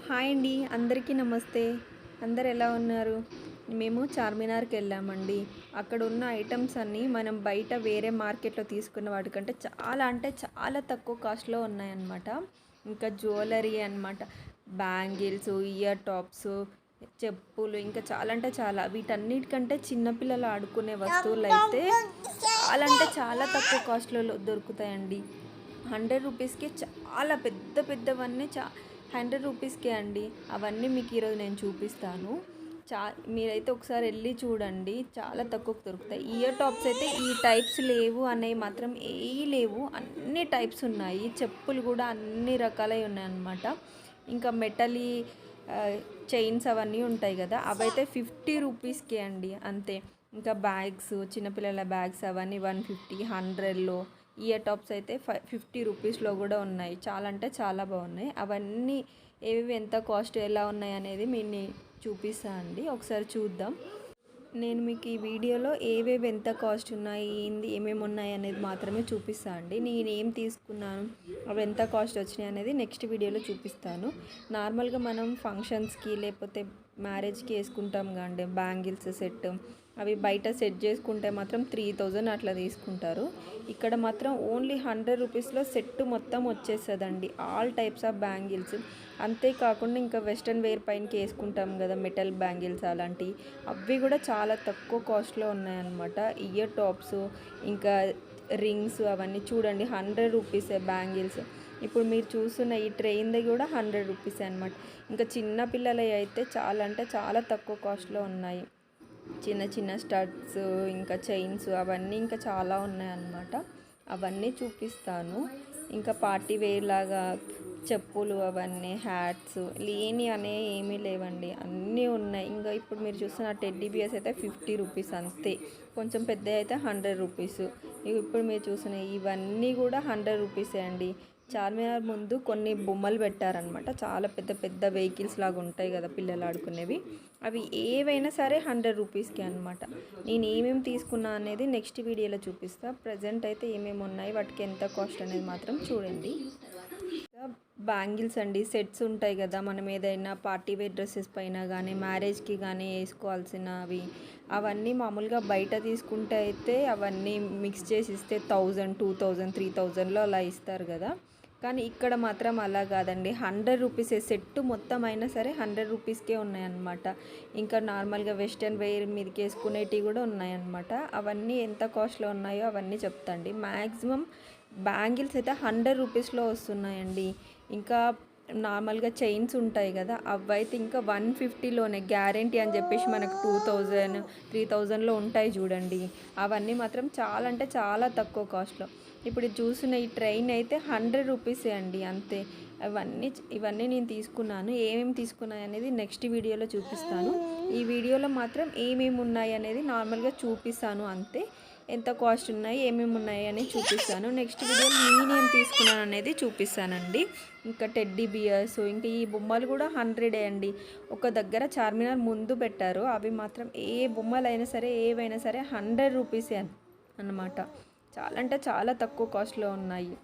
Hi అండి, అందరికీ నమస్తే. అందరు ఎలా ఉన్నారు? మేము చార్మినార్కి వెళ్ళామండి. అక్కడ ఉన్న ఐటమ్స్ అన్నీ మనం బయట వేరే మార్కెట్లో తీసుకున్న వాటికంటే చాలా అంటే చాలా తక్కువ కాస్ట్లో ఉన్నాయన్నమాట. ఇంకా జ్యువెలరీ అన్నమాట, బ్యాంగిల్స్, ఇయర్ టాప్స్, చెప్పులు, ఇంకా చాలా అంటే చాలా. వీటన్నిటికంటే చిన్నపిల్లలు ఆడుకునే వస్తువులు అయితే చాలా అంటే చాలా తక్కువ కాస్ట్లో దొరుకుతాయండి. 100 రూపీస్కి చాలా పెద్ద పెద్దవన్నీ 100 రూపీస్కే అండి. అవన్నీ మీకు ఈరోజు నేను చూపిస్తాను. మీరైతే ఒకసారి వెళ్ళి చూడండి, చాలా తక్కువకు దొరుకుతాయి. ఇయర్ టాప్స్ అయితే ఈ టైప్స్ లేవు అనేవి మాత్రం ఏవి లేవు, అన్ని టైప్స్ ఉన్నాయి. చెప్పులు కూడా అన్ని రకాలవి ఉన్నాయన్నమాట. ఇంకా మెటలీ చైన్స్ అవన్నీ ఉంటాయి కదా, అవైతే 50 రూపీస్కే అండి, అంతే. ఇంకా బ్యాగ్స్, చిన్నపిల్లల బ్యాగ్స్ అవన్నీ 150, 100లో. ఇయర్ టాప్స్ అయితే 50 రూపీస్లో కూడా ఉన్నాయి. చాలా అంటే చాలా బాగున్నాయి. అవన్నీ ఏవి ఎంత కాస్ట్ ఎలా ఉన్నాయి అనేది నేను చూపిస్తాను అండి, ఒకసారి చూద్దాం. నేను మీకు ఈ వీడియోలో ఏవేవి ఎంత కాస్ట్ ఉన్నాయి, ఏమేమి ఉన్నాయి అనేది మాత్రమే చూపిస్తాను అండి. నేను ఏం తీసుకున్నాను, అవి ఎంత కాస్ట్ వచ్చినాయి అనేది నెక్స్ట్ వీడియోలో చూపిస్తాను. నార్మల్గా మనం ఫంక్షన్స్కి లేకపోతే మ్యారేజ్కి వేసుకుంటాం కండి బ్యాంగిల్స్ సెట్, అవి బయట సెట్ చేసుకుంటే మాత్రం 3000 అట్లా తీసుకుంటారు. ఇక్కడ మాత్రం ఓన్లీ 100 రూపీస్లో సెట్ మొత్తం వచ్చేస్తుందండి, ఆల్ టైప్స్ ఆఫ్ బ్యాంగిల్స్. అంతేకాకుండా ఇంకా వెస్ట్రన్ వేర్ పైనకి వేసుకుంటాం కదా మెటల్ బ్యాంగిల్స్ అలాంటివి, అవి కూడా చాలా తక్కువ కాస్ట్లో ఉన్నాయన్నమాట. ఇయర్ టాప్స్, ఇంకా రింగ్స్ అవన్నీ చూడండి 100 రూపీసే బ్యాంగిల్స్. ఇప్పుడు మీరు చూస్తున్న ఈ ట్రైన్ది కూడా 100 రూపీసే అనమాట. ఇంకా చిన్న పిల్లలవి అయితే చాలా అంటే చాలా తక్కువ కాస్ట్లో ఉన్నాయి. చిన్న చిన్న స్టడ్స్, ఇంకా చైన్స్ అవన్నీ ఇంకా చాలా ఉన్నాయన్నమాట. అవన్నీ చూపిస్తాను. ఇంకా పార్టీ వేర్ లాగా చెప్పులు, అవన్నీ హ్యాట్స్ లేని అనే ఏమీ లేవండి, అన్నీ ఉన్నాయి. ఇంకా ఇప్పుడు మీరు చూస్తున్న టెడ్డీ బియర్స్ అయితే 50 రూపీస్ అంతే. కొంచెం పెద్ద అయితే 100 రూపీస్. ఇప్పుడు మీరు చూసిన ఇవన్నీ కూడా 100 రూపీసే అండి. చార్మినార్ ముందు కొన్ని బొమ్మలు పెట్టారనమాట, చాలా పెద్ద పెద్ద వెహికల్స్ లాగా ఉంటాయి కదా పిల్లలు ఆడుకునేవి, అవి ఏవైనా సరే 100 రూపీస్కి అనమాట. నేను ఏమేమి తీసుకున్నా అనేది నెక్స్ట్ వీడియోలో చూపిస్తాను. ప్రజెంట్ అయితే ఏమేమి ఉన్నాయి, వాటికి ఎంత కాస్ట్ అనేది మాత్రం చూడండి. బ్యాంగిల్స్ అండి, సెట్స్ ఉంటాయి కదా, మనం ఏదైనా పార్టీ వేర్ డ్రెస్సెస్ పైన కానీ మ్యారేజ్కి కానీ వేసుకోవాల్సినవి, అవన్నీ మామూలుగా బయట తీసుకుంటే అయితే అవన్నీ మిక్స్ చేసి ఇస్తే 1000, 2000, 3000లో అలా ఇస్తారు కదా. కానీ ఇక్కడ మాత్రం అలా కాదండి, 100 రూపీసే సెట్ మొత్తం అయినా సరే 100 రూపీస్కే ఉన్నాయన్నమాట. ఇంకా నార్మల్గా వెస్ట్రన్ వేర్ మీదకి వేసుకునేటివి కూడా ఉన్నాయన్నమాట. అవన్నీ ఎంత కాస్ట్లో ఉన్నాయో అవన్నీ చెప్తాండి. మ్యాక్సిమం బ్యాంగిల్స్ అయితే 100 రూపీస్లో వస్తున్నాయండి. ఇంకా నార్మల్గా చైన్స్ ఉంటాయి కదా, అవైతే ఇంకా 150లోనే గ్యారెంటీ అని చెప్పేసి మనకు 2000, 3000లో ఉంటాయి చూడండి. అవన్నీ మాత్రం చాలా అంటే చాలా తక్కువ కాస్ట్లో. ఇప్పుడు చూసిన ఈ ట్రైన్ అయితే 100 రూపీసే అండి, అంతే. ఇవన్నీ నేను తీసుకున్నాను. ఏమేమి తీసుకున్నాయి అనేది నెక్స్ట్ వీడియోలో చూపిస్తాను. ఈ వీడియోలో మాత్రం ఏమేమి ఉన్నాయి అనేది నార్మల్గా చూపిస్తాను అంతే. ఎంత కాస్ట్ ఉన్నాయి, ఏమేమి ఉన్నాయి అని చూపిస్తాను. నెక్స్ట్ వీడియోలో నేనేం తీసుకున్నాను అనేది చూపిస్తానండి. ఇంకా టెడ్డీ బియర్స్, ఇంకా ఈ బొమ్మలు కూడా 100 అండి. ఒక దగ్గర చార్మినార్ ముందు పెట్టారు, అవి మాత్రం ఏ బొమ్మలైనా సరే ఏవైనా సరే 100 రూపీసే అన్నమాట. చాలా అంటే చాలా తక్కువ కాస్ట్లో ఉన్నాయి.